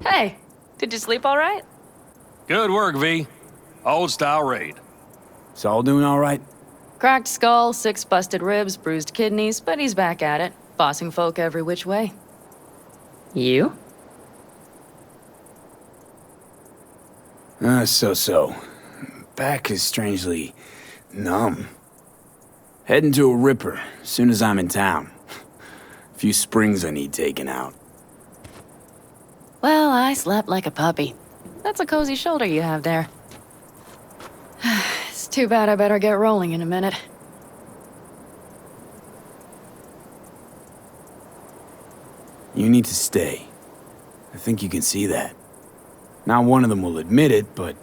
Hey, did you sleep all right? Good work, V. Old-style raid. It's all doing all right? Cracked skull, 6 busted ribs, bruised kidneys, but he's back at it, bossing folk every which way. You? So. Back is strangely numb. Heading to a ripper as soon as I'm in town. A few springs I need taken out. Well, I slept like a puppy. That's a cozy shoulder you have there. It's too bad I better get rolling in a minute. You need to stay. I think you can see that. Not one of them will admit it, but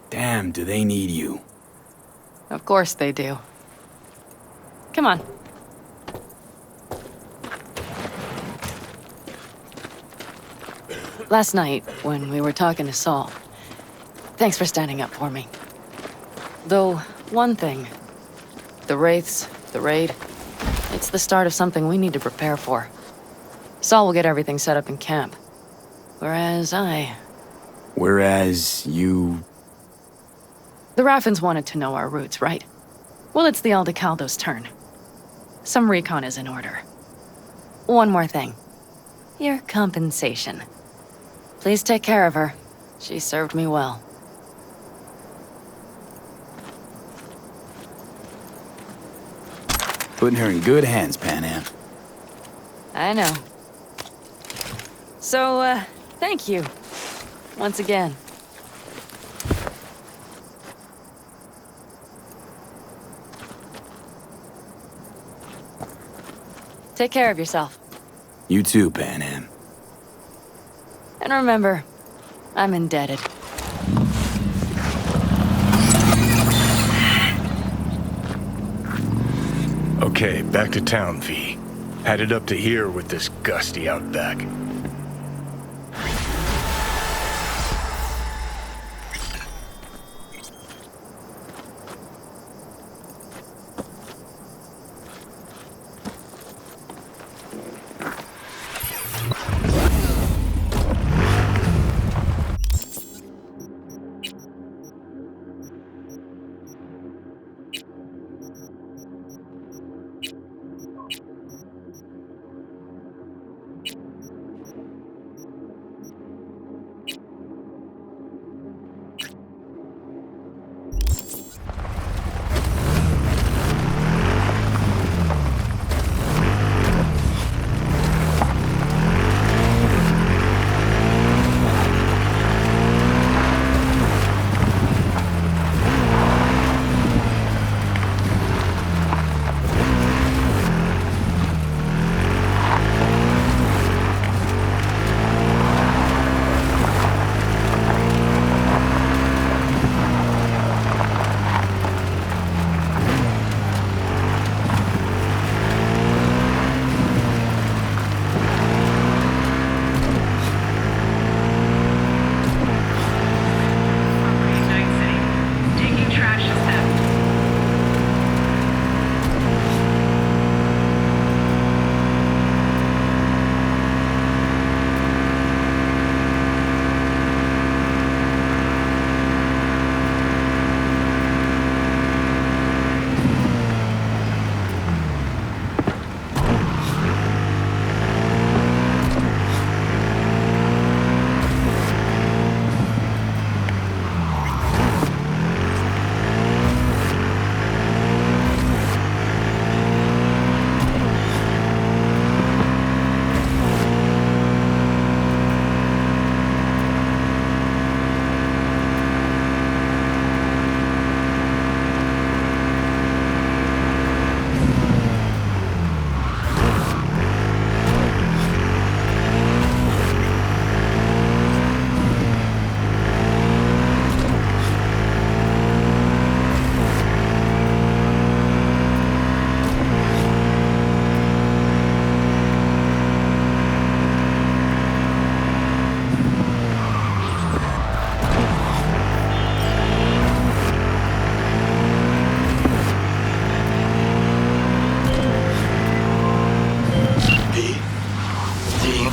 damn, do they need you. Of course they do. Come on. Last night, when we were talking to Saul, thanks for standing up for me. Though, one thing. The Wraiths, the raid, it's the start of something we need to prepare for. Saul will get everything set up in camp. Whereas you... The Raffins wanted to know our routes, right? Well, it's the Aldecaldo's turn. Some recon is in order. One more thing. Your compensation. Please take care of her. She served me well. Putting her in good hands, Panam. I know. So, thank you. Once again. Take care of yourself. You too, Panam. And remember, I'm indebted. Okay, back to town, V. Headed up to here with this gusty outback.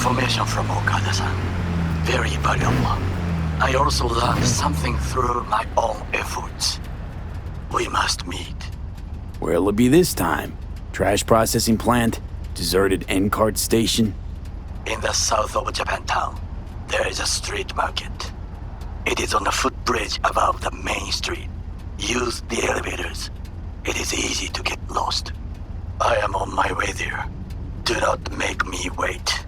information from Okada-san. very valuable. I also learned something through my own efforts. We must meet. Where'll it be this time? Trash processing plant? Deserted end-cart station? In the south of Japantown, there is a street market. It is on the footbridge above the main street. Use the elevators. It is easy to get lost. I am on my way there. Do not make me wait.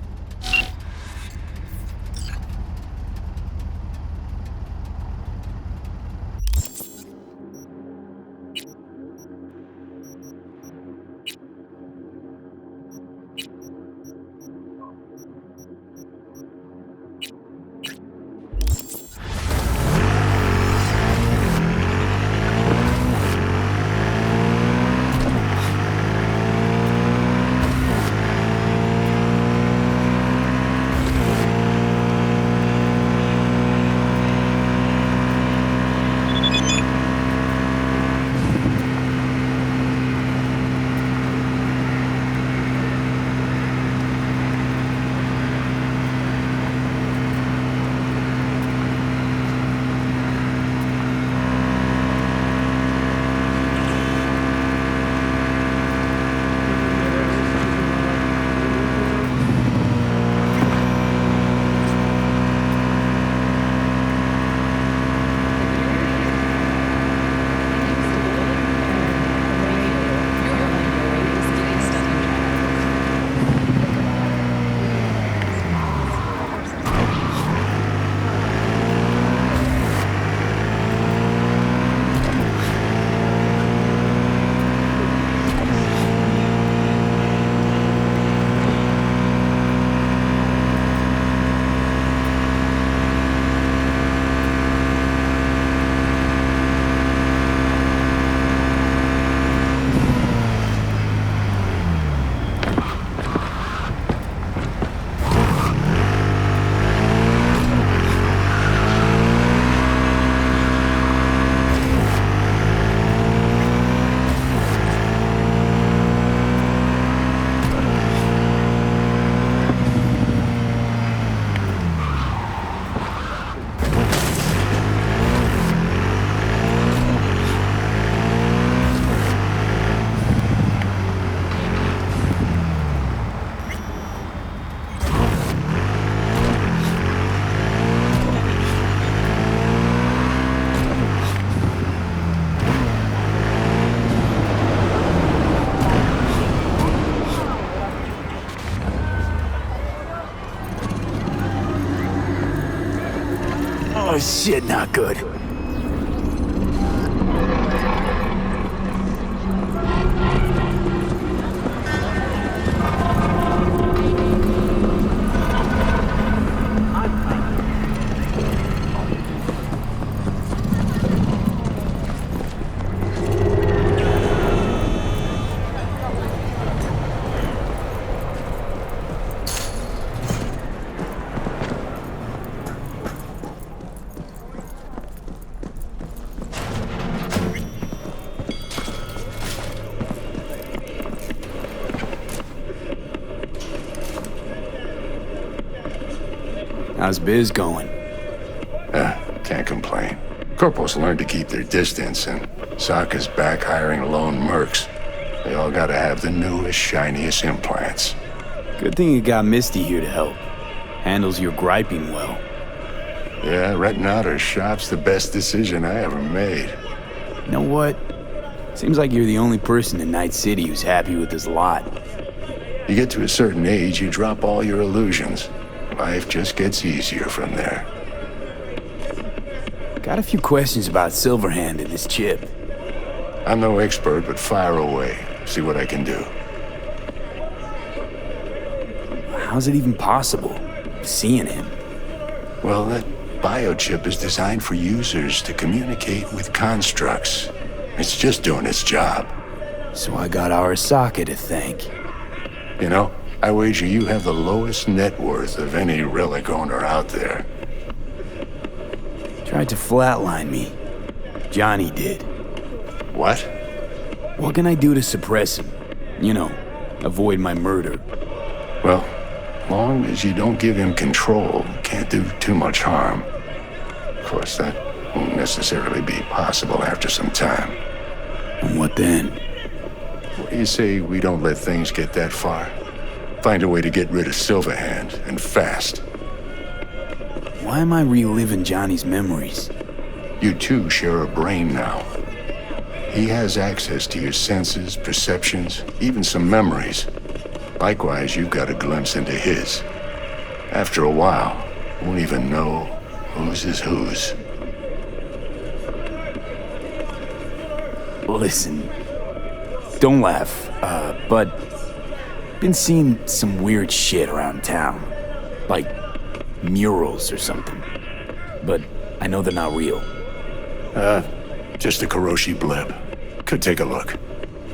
Oh shit, not good. How's biz going? Can't complain. Corporals learn to keep their distance, and Sokka's back hiring lone mercs. They all gotta have the newest, shiniest implants. Good thing you got Misty here to help. Handles your griping well. Yeah, renting out her shop's the best decision I ever made. You know what? Seems like you're the only person in Night City who's happy with this lot. You get to a certain age, you drop all your illusions. Life just gets easier from there. Got a few questions about Silverhand and this chip. I'm no expert, but fire away. See what I can do. How's it even possible? Seeing him? Well, that biochip is designed for users to communicate with constructs. It's just doing its job. So I got Arasaka to thank. You know, I wager you have the lowest net worth of any relic owner out there. Tried to flatline me. Johnny did. What? What can I do to suppress him? You know, avoid my murder. Well, Long as you don't give him control, can't do too much harm. Of course, that won't necessarily be possible after some time. And what then? What do you say we don't let things get that far? Find a way to get rid of Silverhand, and fast. Why am I reliving Johnny's memories? You two share a brain now. He has access to your senses, perceptions, even some memories. Likewise, you've got a glimpse into his. After a while, you won't even know whose is whose. Listen, don't laugh, but been seeing some weird shit around town. Like murals or something. But I know they're not real. Just a Kuroshi blip. Could take a look.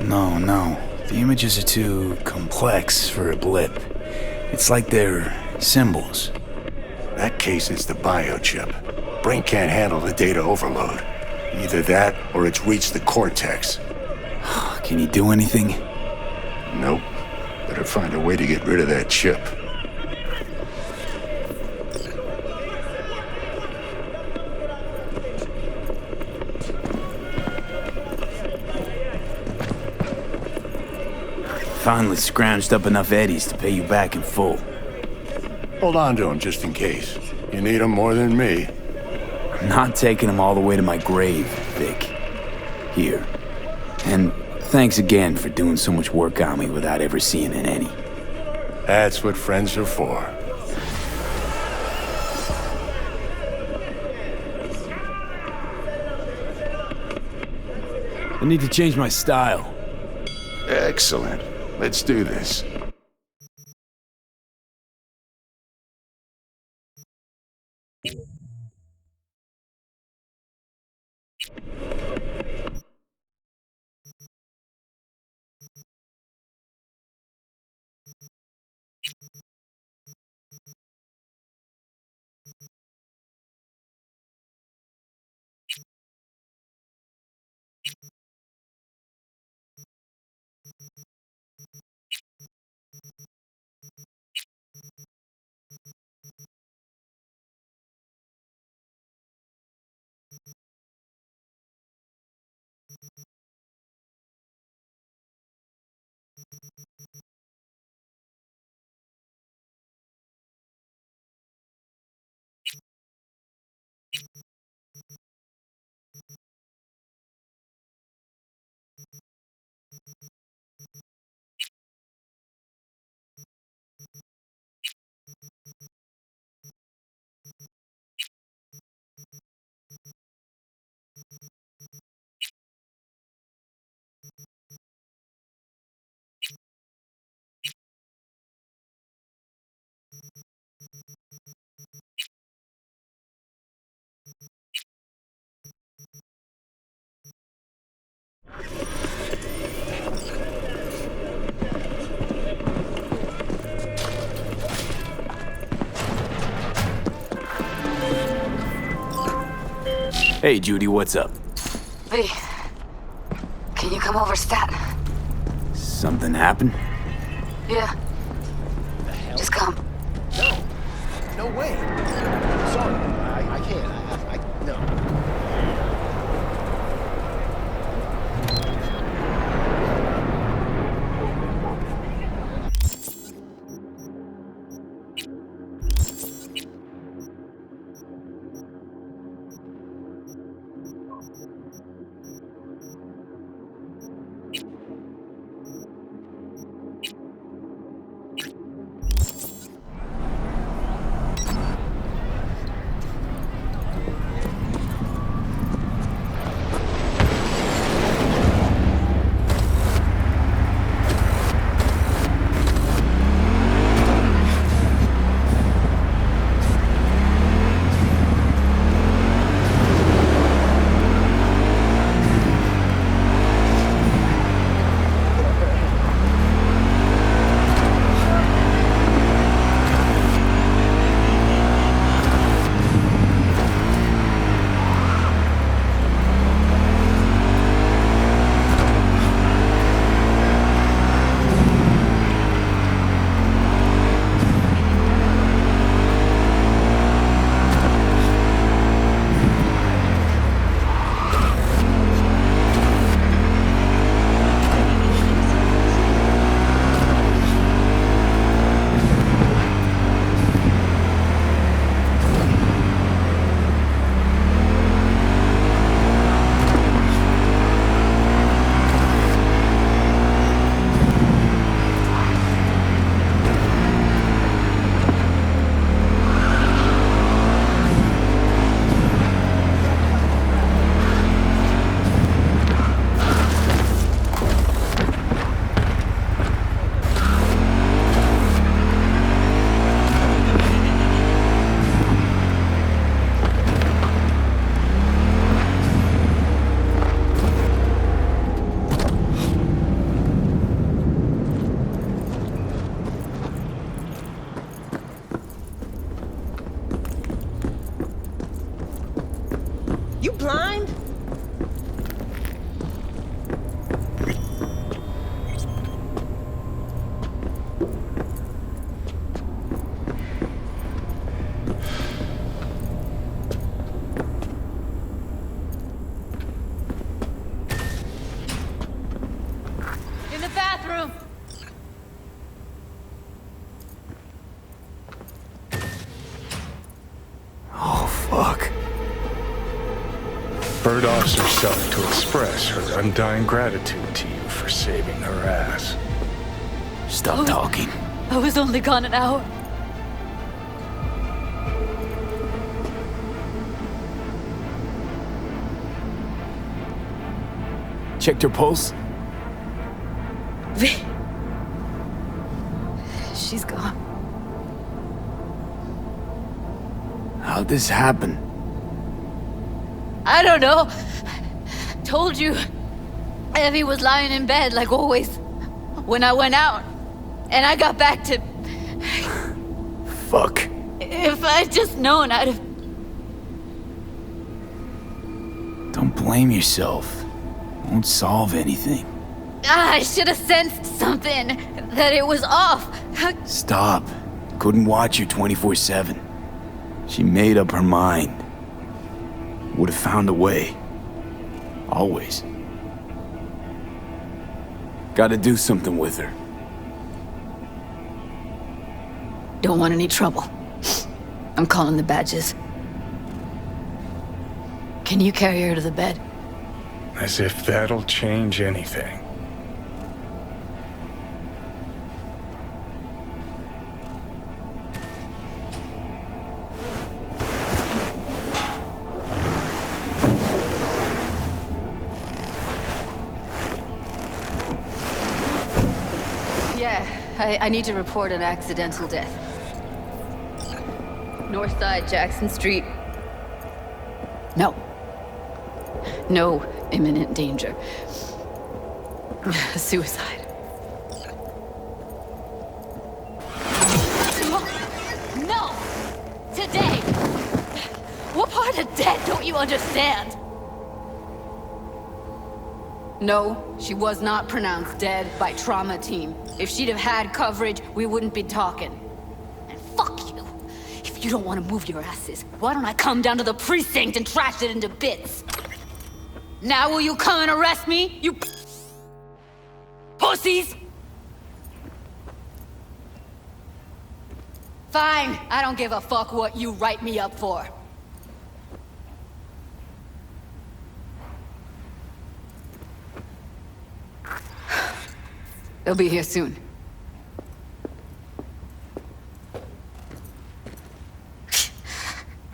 No. The images are too complex for a blip. It's like they're symbols. That case is the biochip. Brain can't handle the data overload. Either that, or it's reached the cortex. Can you do anything? Nope. Better find a way to get rid of that chip. Finally scrounged up enough eddies to pay you back in full. Hold on to him just in case. You need him more than me. I'm not taking them all the way to my grave, Vic. Here. And thanks again for doing so much work on me without ever seeing an Eddie. That's what friends are for. I need to change my style. Excellent. Let's do this. Hey, Judy, what's up? V, can you come over, stat? Something happened? Yeah. Just come. No. No way. Sorry. I can't. No. You blind? In the bathroom. Oh, fuck. Bird offs herself to express her undying gratitude to you for saving her ass. Stop talking. I was only gone an hour. Checked her pulse? V. She's gone. How'd this happen? I don't know. Told you. Evie was lying in bed like always. When I went out. And I got back to... Fuck. If I'd just known, I'd have... Don't blame yourself. Won't solve anything. I should have sensed something. That it was off. Stop. Couldn't watch you 24/7. She made up her mind. Would have found a way. Always. Gotta do something with her. Don't want any trouble. I'm calling the badges. Can you carry her to the bed? As if that'll change anything. Yeah, I need to report an accidental death. North side, Jackson Street. No. No imminent danger. Suicide. No! Today! What part of dead don't you understand? No, she was not pronounced dead by trauma team. If she'd have had coverage, we wouldn't be talking. And fuck you. If you don't want to move your asses, why don't I come down to the precinct and trash it into bits? Now will you come and arrest me, you pussies? Fine, I don't give a fuck what you write me up for. They'll be here soon.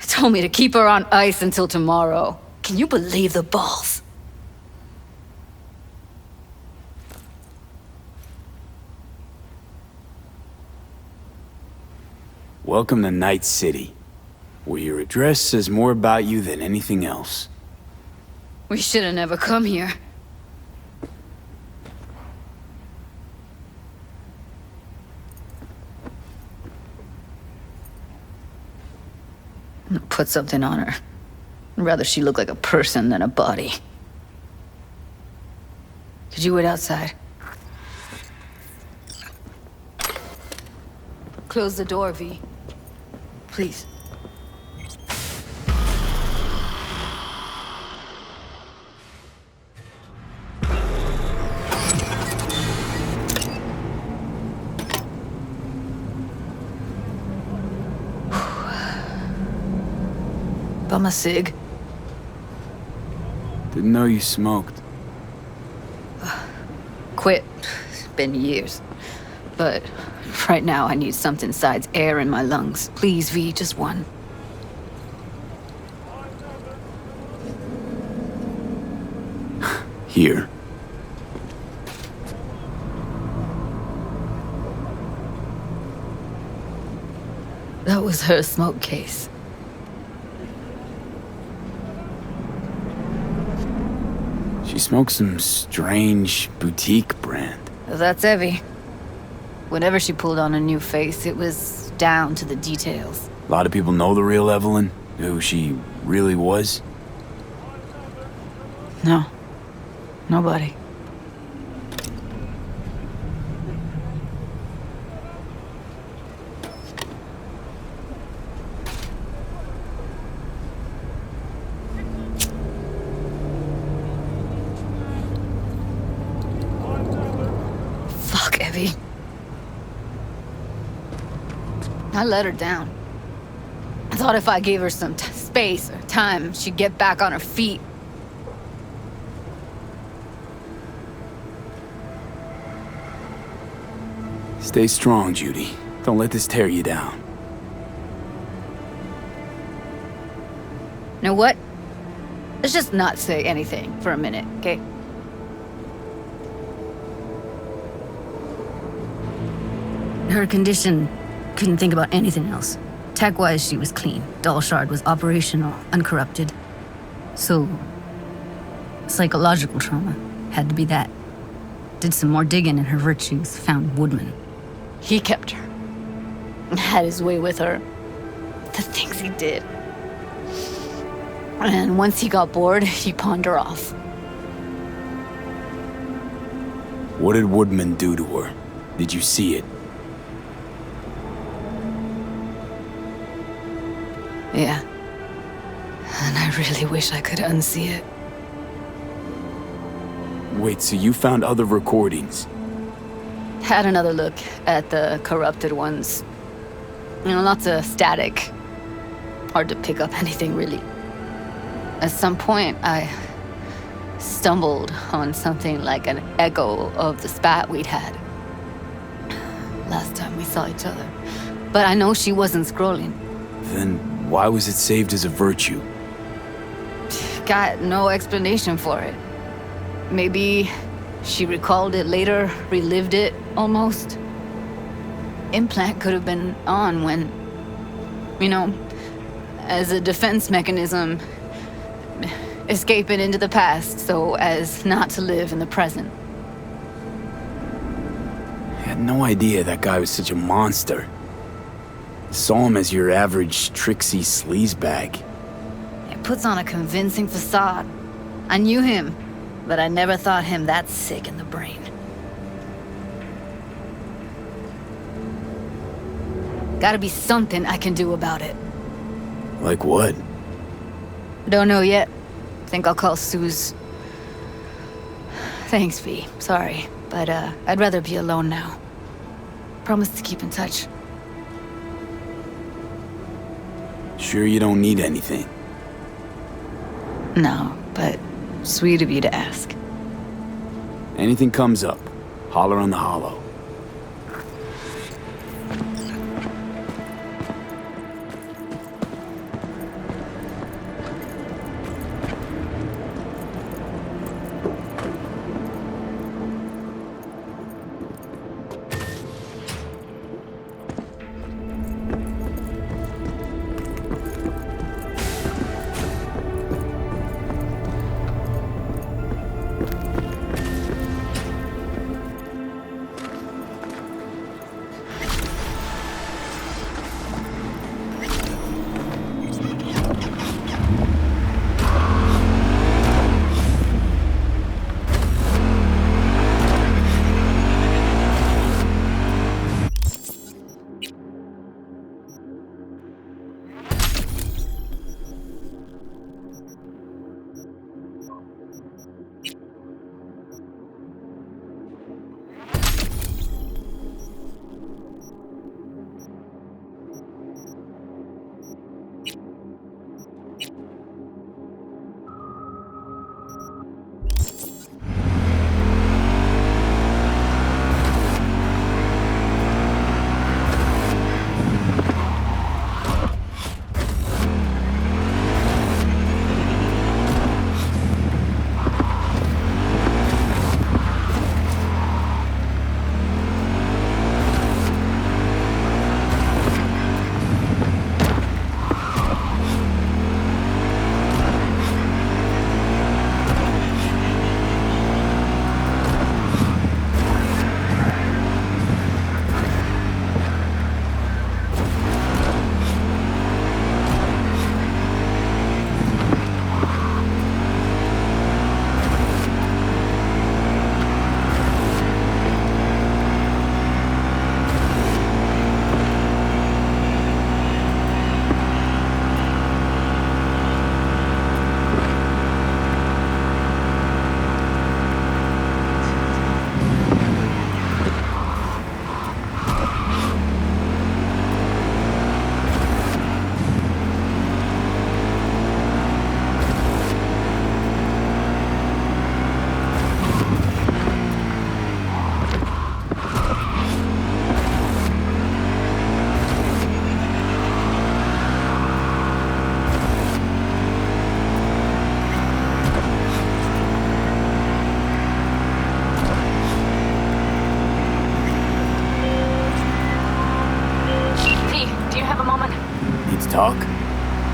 Told me to keep her on ice until tomorrow. Can you believe the balls? Welcome to Night City, where your address says more about you than anything else. We should have never come here. Put something on her. I'd rather she look like a person than a body. Could you wait outside? Close the door, V. Please. Bum a cig. Didn't know you smoked. Quit. It's been years. But right now I need something besides air in my lungs. Please, V, just one. Here. That was her smoke case. She smokes some strange boutique brand. That's Evie. Whenever she pulled on a new face, it was down to the details. A lot of people know the real Evelyn, who she really was. No. Nobody. Fuck, Evie. I let her down. I thought if I gave her some space or time, she'd get back on her feet. Stay strong, Judy. Don't let this tear you down. Know what? Let's just not say anything for a minute, okay? Her condition, couldn't think about anything else. Tech-wise, she was clean. Doll Shard was operational, uncorrupted. So, psychological trauma had to be that. Did some more digging in her virtues, found Woodman. He kept her. Had his way with her. The things he did. And once he got bored, he pawned her off. What did Woodman do to her? Did you see it? Yeah. And I really wish I could unsee it. Wait, so you found other recordings? Had another look at the corrupted ones. You know, lots of static. Hard to pick up anything, really. At some point, I stumbled on something like an echo of the spat we'd had. Last time we saw each other. But I know she wasn't scrolling. Then why was it saved as a virtue? Got no explanation for it. Maybe she recalled it later, relived it, almost. Implant could have been on when, you know, as a defense mechanism, escaping into the past so as not to live in the present. I had no idea that guy was such a monster. Saw him as your average tricksy sleazebag. It puts on a convincing facade. I knew him, but I never thought him that sick in the brain. Gotta be something I can do about it. Like what? Don't know yet. Think I'll call Suze. Thanks, V. Sorry, but I'd rather be alone now. Promise to keep in touch. Sure you don't need anything? No, but sweet of you to ask. Anything comes up, holler on the hollow.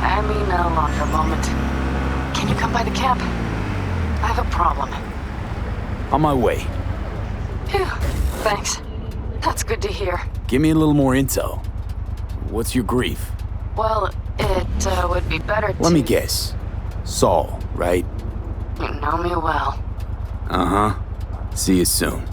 I mean, a longer moment. Can you come by the camp? I have a problem. On my way. Phew, thanks. That's good to hear. Give me a little more intel. What's your grief? Well, it would be better to... Let me guess. Saul, right? You know me well. Uh-huh. See you soon.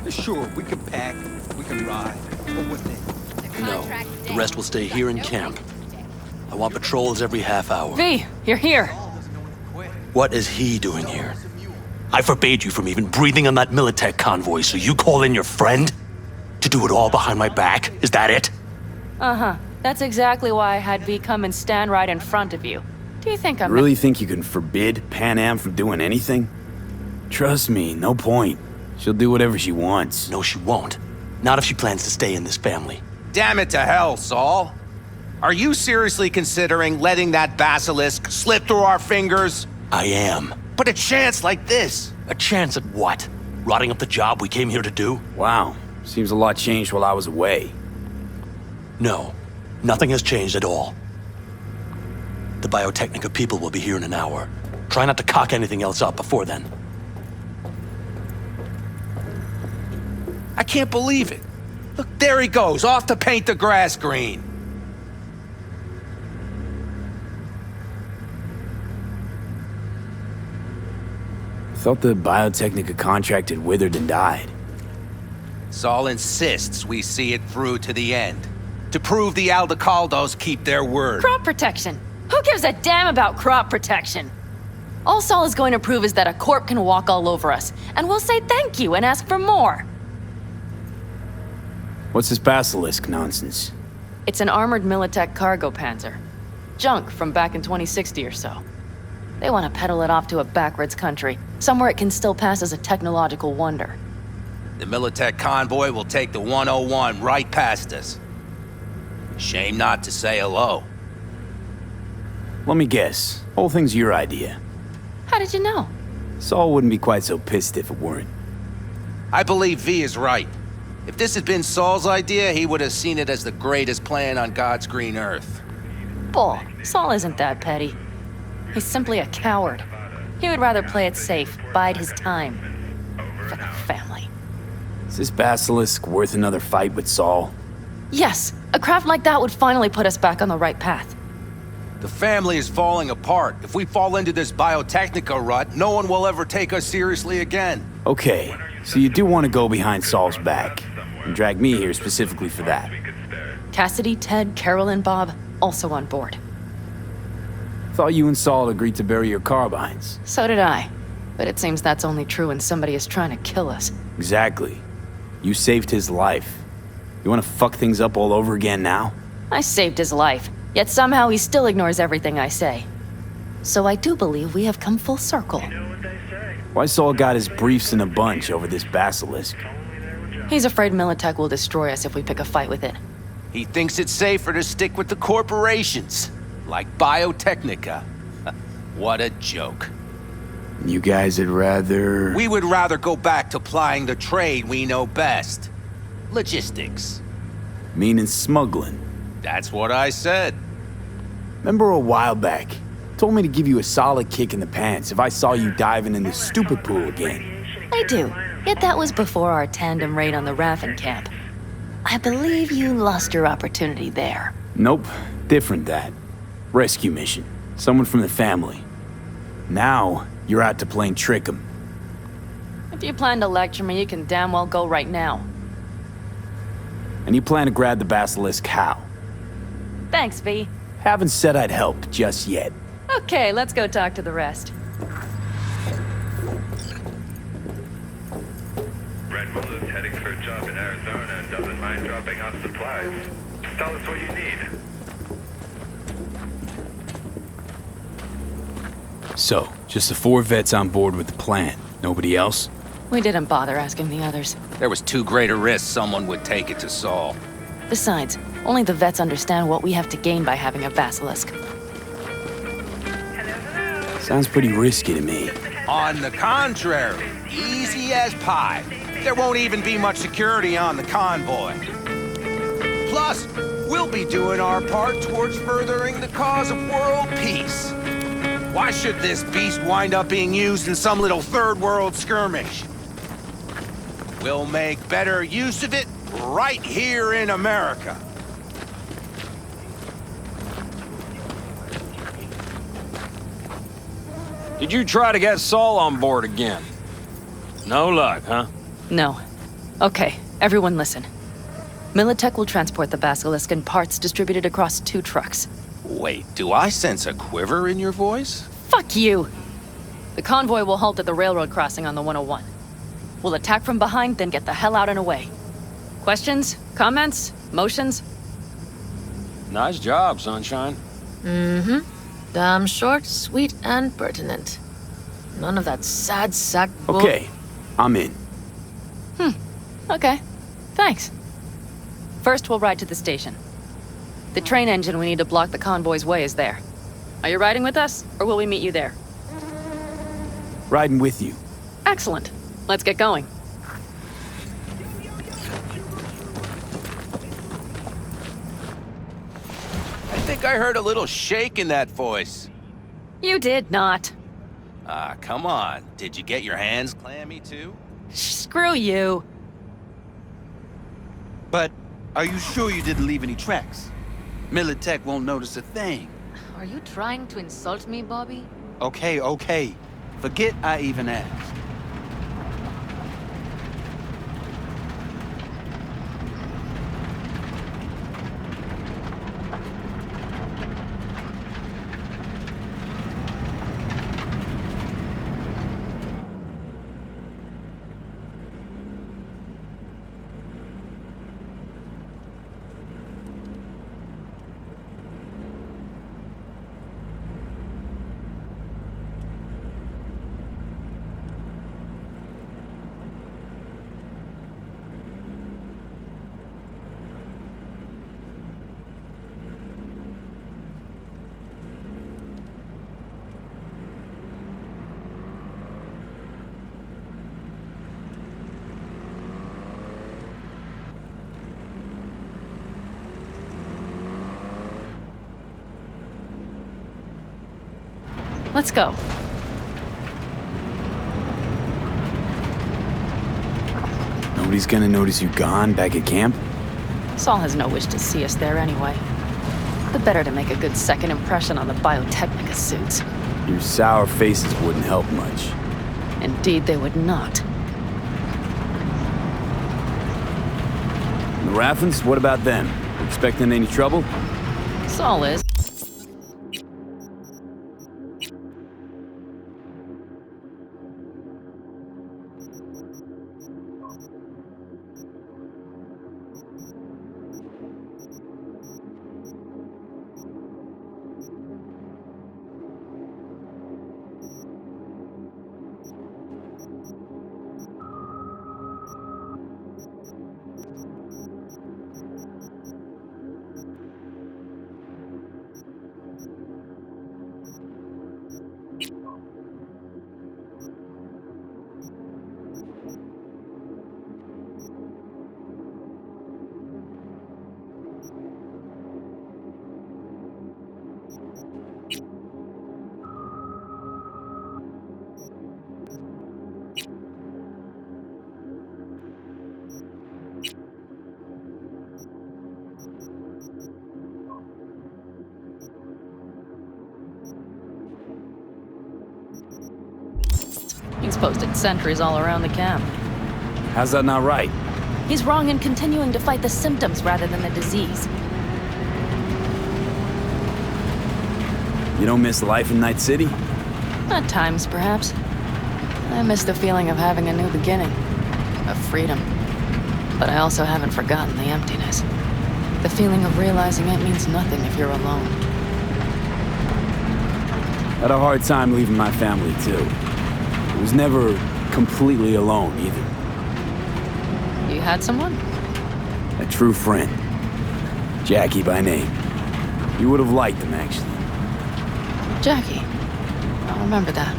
Sure, we can pack, we can ride, but what then? No, the rest will stay here in camp. I want patrols every half hour. V, you're here. What is he doing here? I forbade you from even breathing on that Militech convoy, so you call in your friend? To do it all behind my back? Is that it? Uh-huh. That's exactly why I had V come and stand right in front of you. Do you think I'm... You really think you can forbid Pan Am from doing anything? Trust me, no point. She'll do whatever she wants. No, she won't. Not if she plans to stay in this family. Damn it to hell, Saul. Are you seriously considering letting that basilisk slip through our fingers? I am. But a chance like this? A chance at what? Rotting up the job we came here to do? Wow. Seems a lot changed while I was away. No. Nothing has changed at all. The Biotechnica people will be here in an hour. Try not to cock anything else up before then. I can't believe it. Look, there he goes, off to paint the grass green. Thought the Biotechnica contract had withered and died. Saul insists we see it through to the end. To prove the Aldecaldos keep their word. Crop protection! Who gives a damn about crop protection? All Saul is going to prove is that a corp can walk all over us, and we'll say thank you and ask for more. What's this basilisk nonsense? It's an armored Militech cargo panzer. Junk from back in 2060 or so. They want to peddle it off to a backwards country, somewhere it can still pass as a technological wonder. The Militech convoy will take the 101 right past us. Shame not to say hello. Let me guess. Whole thing's your idea. How did you know? Saul wouldn't be quite so pissed if it weren't. I believe V is right. If this had been Saul's idea, he would have seen it as the greatest plan on God's green earth. Bull. Saul isn't that petty. He's simply a coward. He would rather play it safe, bide his time. For the family. Is this basilisk worth another fight with Saul? Yes, a craft like that would finally put us back on the right path. The family is falling apart. If we fall into this Biotechnica rut, no one will ever take us seriously again. Okay, so you do want to go behind Saul's back, and drag me here specifically for that. Cassidy, Ted, Carol, and Bob, also on board. Thought you and Saul agreed to bury your carbines. So did I. But it seems that's only true when somebody is trying to kill us. Exactly. You saved his life. You want to fuck things up all over again now? I saved his life, yet somehow he still ignores everything I say. So I do believe we have come full circle. Why Saul got his briefs in a bunch over this basilisk? He's afraid Militech will destroy us if we pick a fight with it. He thinks it's safer to stick with the corporations, like Biotechnica. What a joke. You guys would rather... We would rather go back to plying the trade we know best. Logistics. Meaning smuggling. That's what I said. Remember a while back, told me to give you a solid kick in the pants if I saw you diving in the stupid pool again. I do, yet that was before our tandem raid on the Raffen camp. I believe you lost your opportunity there. Nope, different that. Rescue mission. Someone from the family. Now, you're out to plain trick 'em. If you plan to lecture me, you can damn well go right now. And you plan to grab the basilisk how? Thanks, V. Haven't said I'd help just yet. Okay, let's go talk to the rest. Red Bull is heading for a job in Arizona and doesn't mind dropping off supplies. Tell us what you need. So, just the 4 vets on board with the plan. Nobody else? We didn't bother asking the others. There was too great a risk someone would take it to Saul. Besides, only the vets understand what we have to gain by having a basilisk. Sounds pretty risky to me. On the contrary, easy as pie. There won't even be much security on the convoy. Plus, we'll be doing our part towards furthering the cause of world peace. Why should this beast wind up being used in some little third world skirmish? We'll make better use of it right here in America. Did you try to get Saul on board again? No luck, huh? No. Okay, everyone listen. Militech will transport the basilisk in parts distributed across 2 trucks. Wait, do I sense a quiver in your voice? Fuck you! The convoy will halt at the railroad crossing on the 101. We'll attack from behind, then get the hell out and away. Questions? Comments? Motions? Nice job, Sunshine. Damn short, sweet, and pertinent. None of that sad sack bull- Okay, I'm in. Okay. Thanks. First, we'll ride to the station. The train engine we need to block the convoy's way is there. Are you riding with us, or will we meet you there? Riding with you. Excellent. Let's get going. I think I heard a little shake in that voice. You did not. Ah, come on. Did you get your hands clammy too? Screw you. But are you sure you didn't leave any tracks? Militech won't notice a thing. Are you trying to insult me, Bobby? Okay. Forget I even asked. Let's go. Nobody's gonna notice you gone back at camp? Saul has no wish to see us there anyway. The better to make a good second impression on the Biotechnica suits. Your sour faces wouldn't help much. Indeed, they would not. The Raffens, what about them? Expecting any trouble? Saul is. He's posted sentries all around the camp. How's that not right? He's wrong in continuing to fight the symptoms rather than the disease. You don't miss life in Night City? At times, perhaps. I miss the feeling of having a new beginning, of freedom. But I also haven't forgotten the emptiness. The feeling of realizing it means nothing if you're alone. Had a hard time leaving my family, too. I was never completely alone, either. You had someone? A true friend. Jackie by name. You would have liked him, actually. Jackie. I'll remember that.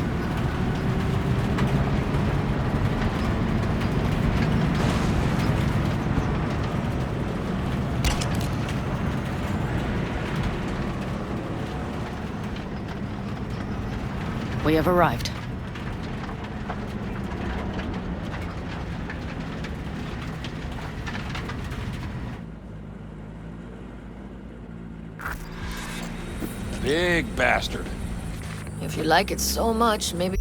We have arrived. Big bastard. If you like it so much, maybe...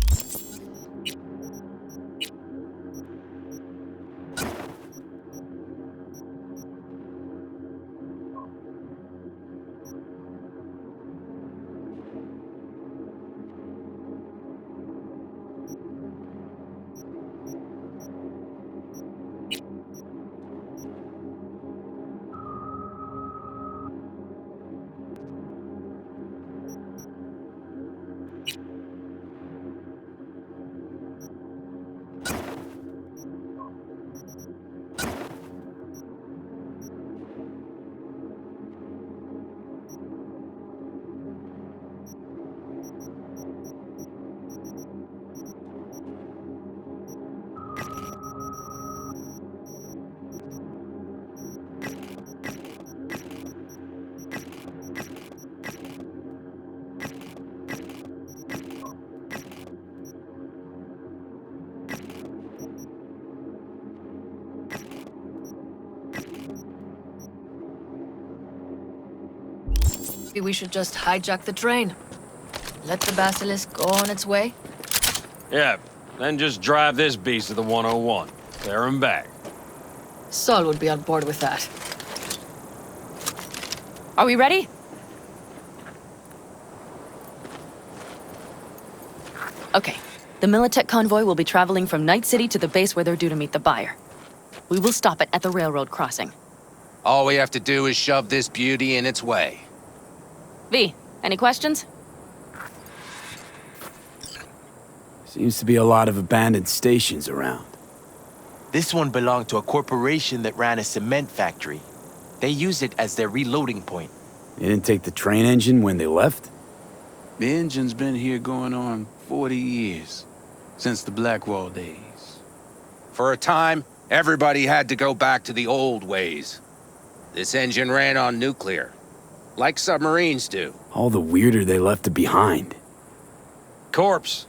Maybe we should just hijack the train. Let the Basilisk go on its way. Yeah, then just drive this beast to the 101. There and back. Saul would be on board with that. Are we ready? Okay. The Militech convoy will be traveling from Night City to the base where they're due to meet the buyer. We will stop it at the railroad crossing. All we have to do is shove this beauty in its way. V, any questions? Seems to be a lot of abandoned stations around. This one belonged to a corporation that ran a cement factory. They used it as their reloading point. They didn't take the train engine when they left? The engine's been here going on 40 years. Since the Blackwall days. For a time, everybody had to go back to the old ways. This engine ran on nuclear, like submarines do. All the weirder they left it behind. Corpse.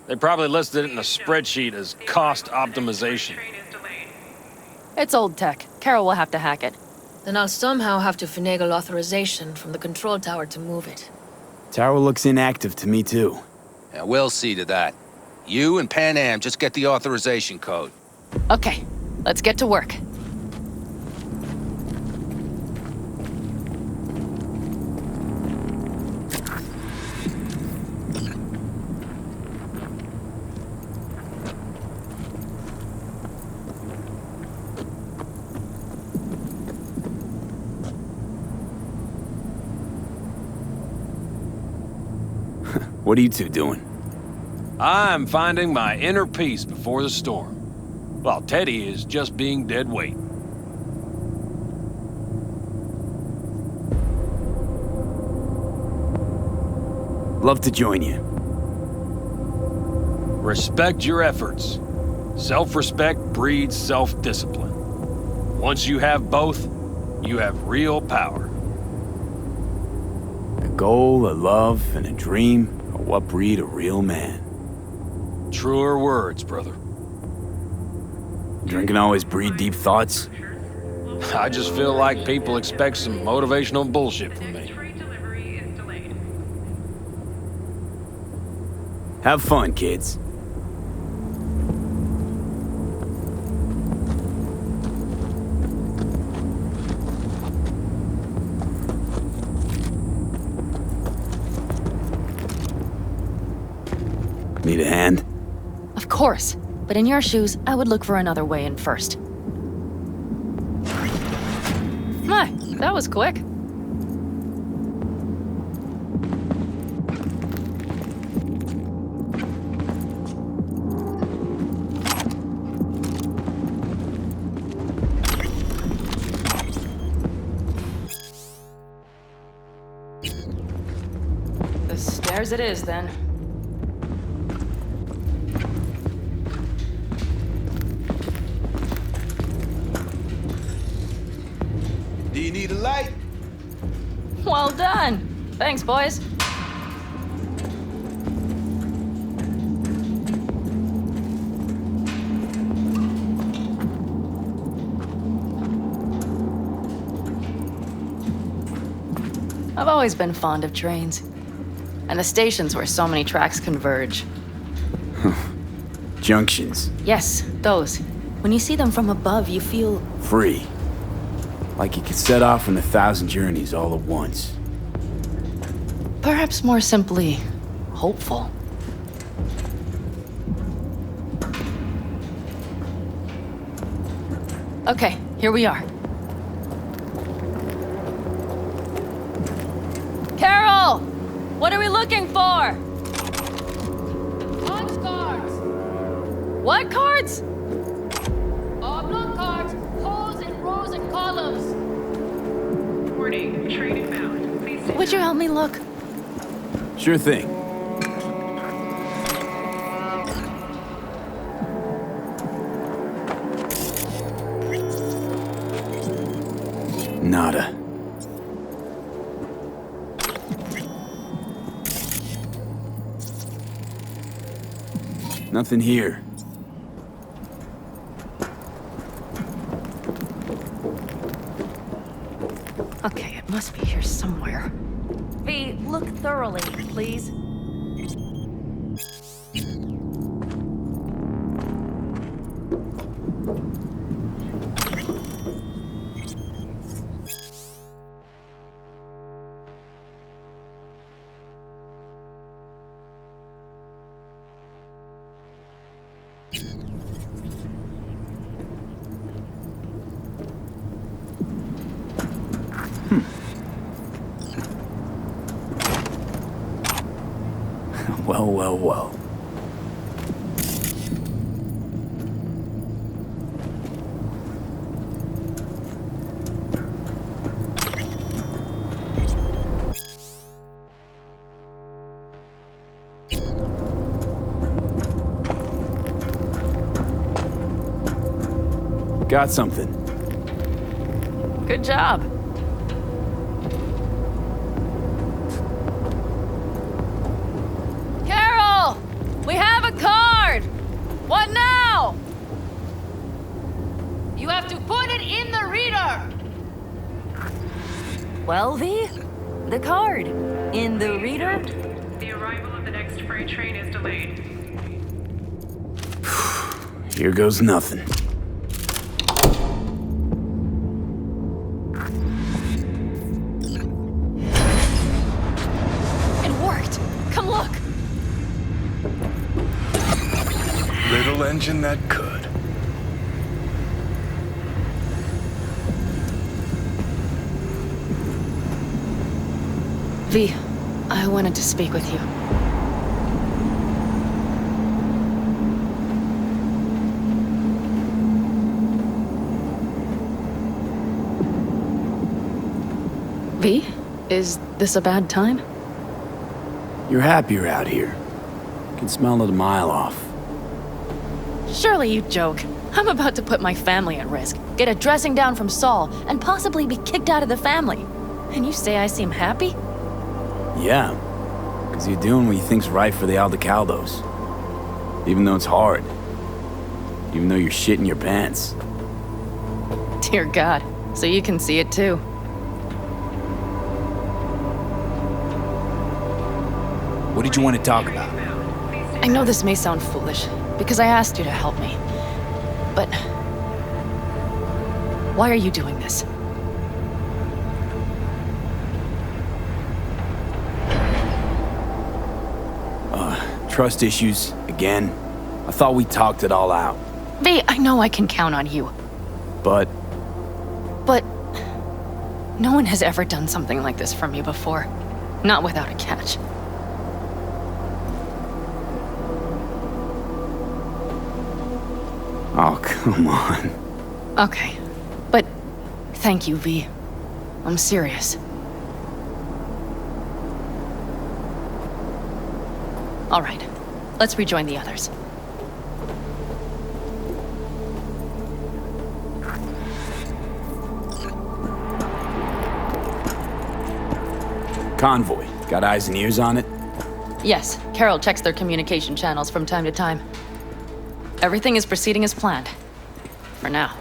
They probably listed it in a spreadsheet as cost optimization. It's old tech. Carol will have to hack it. Then I'll somehow have to finagle authorization from the control tower to move it. Tower looks inactive to me, too. Yeah, we'll see to that. You and Pan Am just get the authorization code. Okay, let's get to work. What are you two doing? I'm finding my inner peace before the storm, while Teddy is just being dead weight. Love to join you. Respect your efforts. Self-respect breeds self-discipline. Once you have both, you have real power. A goal, a love, and a dream are what breed a real man. Truer words, brother. Drinking always breed deep thoughts? I just feel like people expect some motivational bullshit from me. Have fun, kids. Need a hand? Of course. But in your shoes, I would look for another way in first. My, that was quick. The stairs it is, then. Do you need a light? Well done. Thanks, boys. I've always been fond of trains. And the stations where so many tracks converge. Junctions. Yes, those. When you see them from above, you feel... Free. Like you could set off on 1,000 journeys all at once. perhaps more simply, hopeful. Okay, here we are. Carol! What are we looking for? Punch cards! What cards? Oblong cards, holes in rows and columns. Warning, train inbound. Please stay Would you help me look? Sure thing. Nada. Nothing here. Okay, it must be here somewhere. V, look thoroughly, please. Well. Got something. Good job. Carol! We have a card! What now? You have to put it in the reader! Well, V? The card. In the reader? The arrival of the next freight train is delayed. Here goes nothing. It worked! Come look! Little engine that could. V, I wanted to speak with you. V, is this a bad time? You're happier out here. You can smell it a mile off. Surely you joke. I'm about to put my family at risk, get a dressing down from Saul, and possibly be kicked out of the family. And you say I seem happy? Yeah, because you're doing what you think's right for the Aldecaldos. Even though it's hard. Even though you're shitting your pants. Dear God, so you can see it too. What did you want to talk about? I know this may sound foolish, because I asked you to help me. But why are you doing this? Trust issues, again. I thought we talked it all out. V, I know I can count on you. But no one has ever done something like this for me before. Not without a catch. oh, come on. Okay, but thank you, V. I'm serious. All right, let's rejoin the others. Convoy. Got eyes and ears on it? Yes, Carol checks their communication channels from time to time. Everything is proceeding as planned. For now.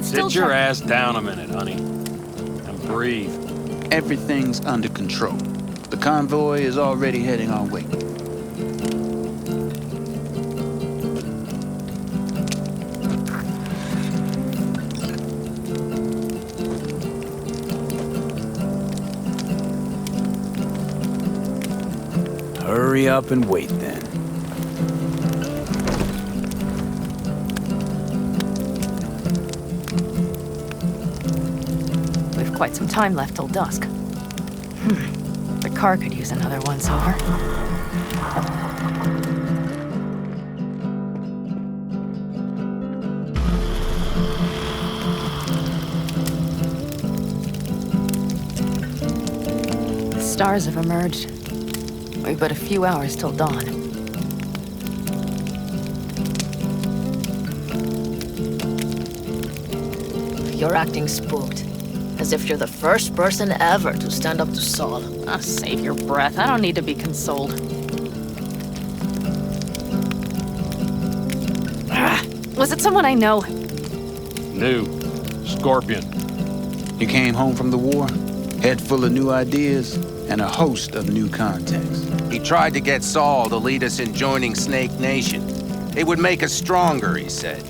Sit your ass down a minute, honey. And breathe. Everything's under control. The convoy is already heading our way. hurry up and wait then. We've quite some time left till dusk. The car could use another once-over. The stars have emerged. We've but a few hours till dawn. You're acting spooked. As if you're the first person ever to stand up to Saul. Oh, save your breath. I don't need to be consoled. Was it someone I know? New. Scorpion. He came home from the war, head full of new ideas, and a host of new contacts. He tried to get Saul to lead us in joining Snake Nation. It would make us stronger, he said.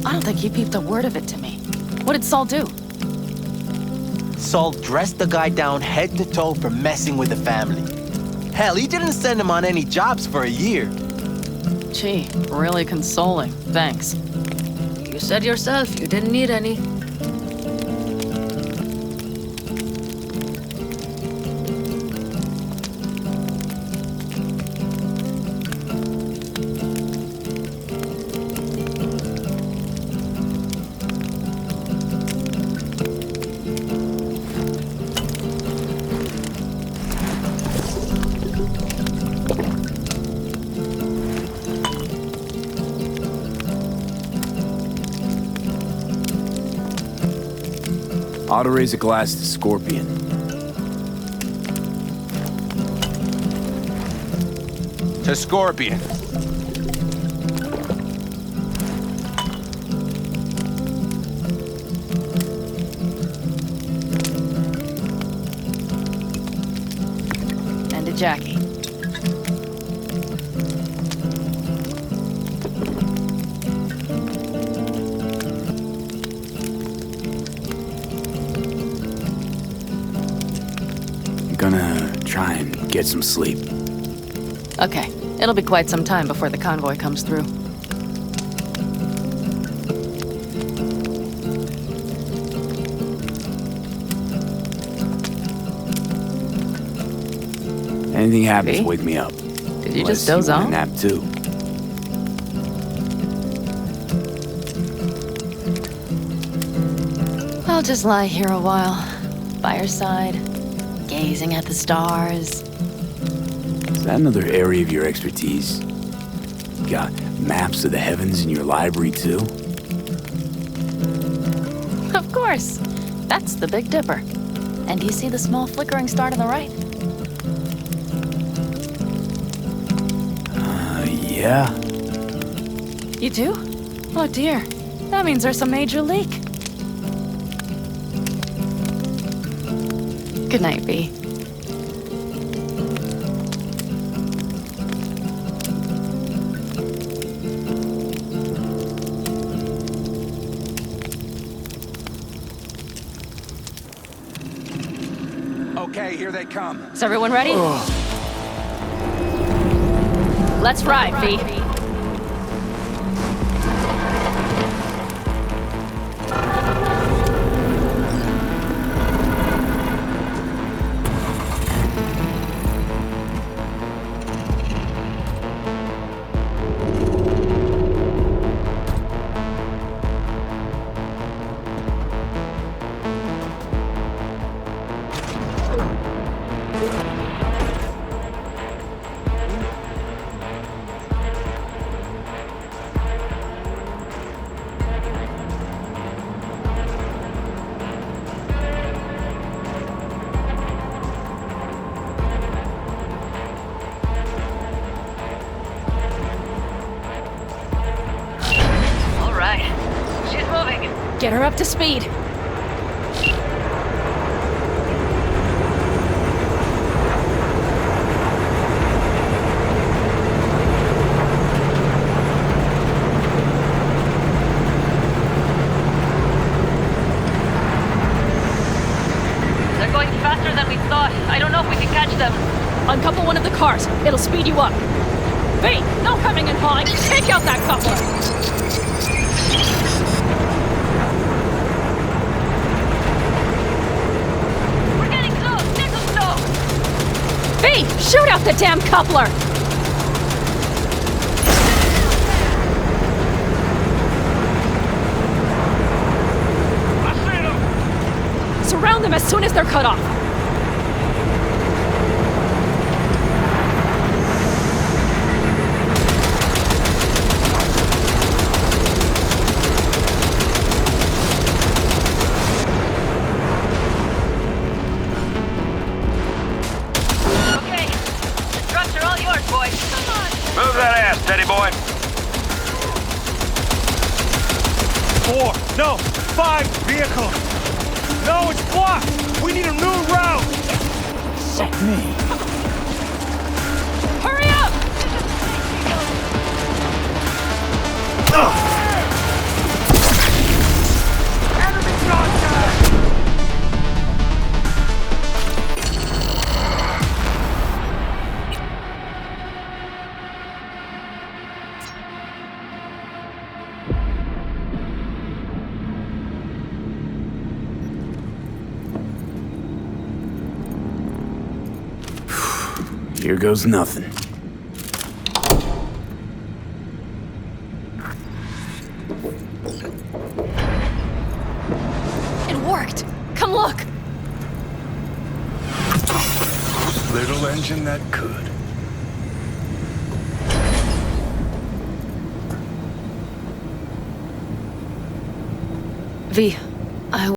I don't think he peeped a word of it to me. What did Saul do? Saul dressed the guy down head to toe for messing with the family. Hell, he didn't send him on any jobs for a year. Gee, really consoling. Thanks. You said yourself you didn't need any. Ought to raise a glass to Scorpion. To Scorpion. And to Jackie. Gonna try and get some sleep. Okay, it'll be quite some time before the convoy comes through. Anything happens, V? wake me up. Did you just Unless doze you want off? a nap too. I'll just lie here a while, by your side, gazing at the stars. Is that another area of your expertise? You got maps of the heavens in your library too? Of course. That's the Big Dipper. And do you see the small flickering star to the right? Yeah. You do? Oh dear. That means there's a major leak. Good night, V. Okay, here they come. Is everyone ready? Let's ride, V. Get her up to speed. They're going faster than we thought. I don't know if we can catch them. Uncouple one of the cars. It'll speed you up. V, no coming and hauling. Take out that coupler. We're getting close. This'll slow. V, shoot out the damn coupler. Surround them as soon as they're cut off. Okay, the trucks are all yours, boys. Come on. Move that ass, steady boy. 4, no, 5 vehicles. No, it's blocked! We need a new route! Fuck me. Hurry up! Enemy contact! Here goes nothing. It worked! Come look! Little engine that could. V,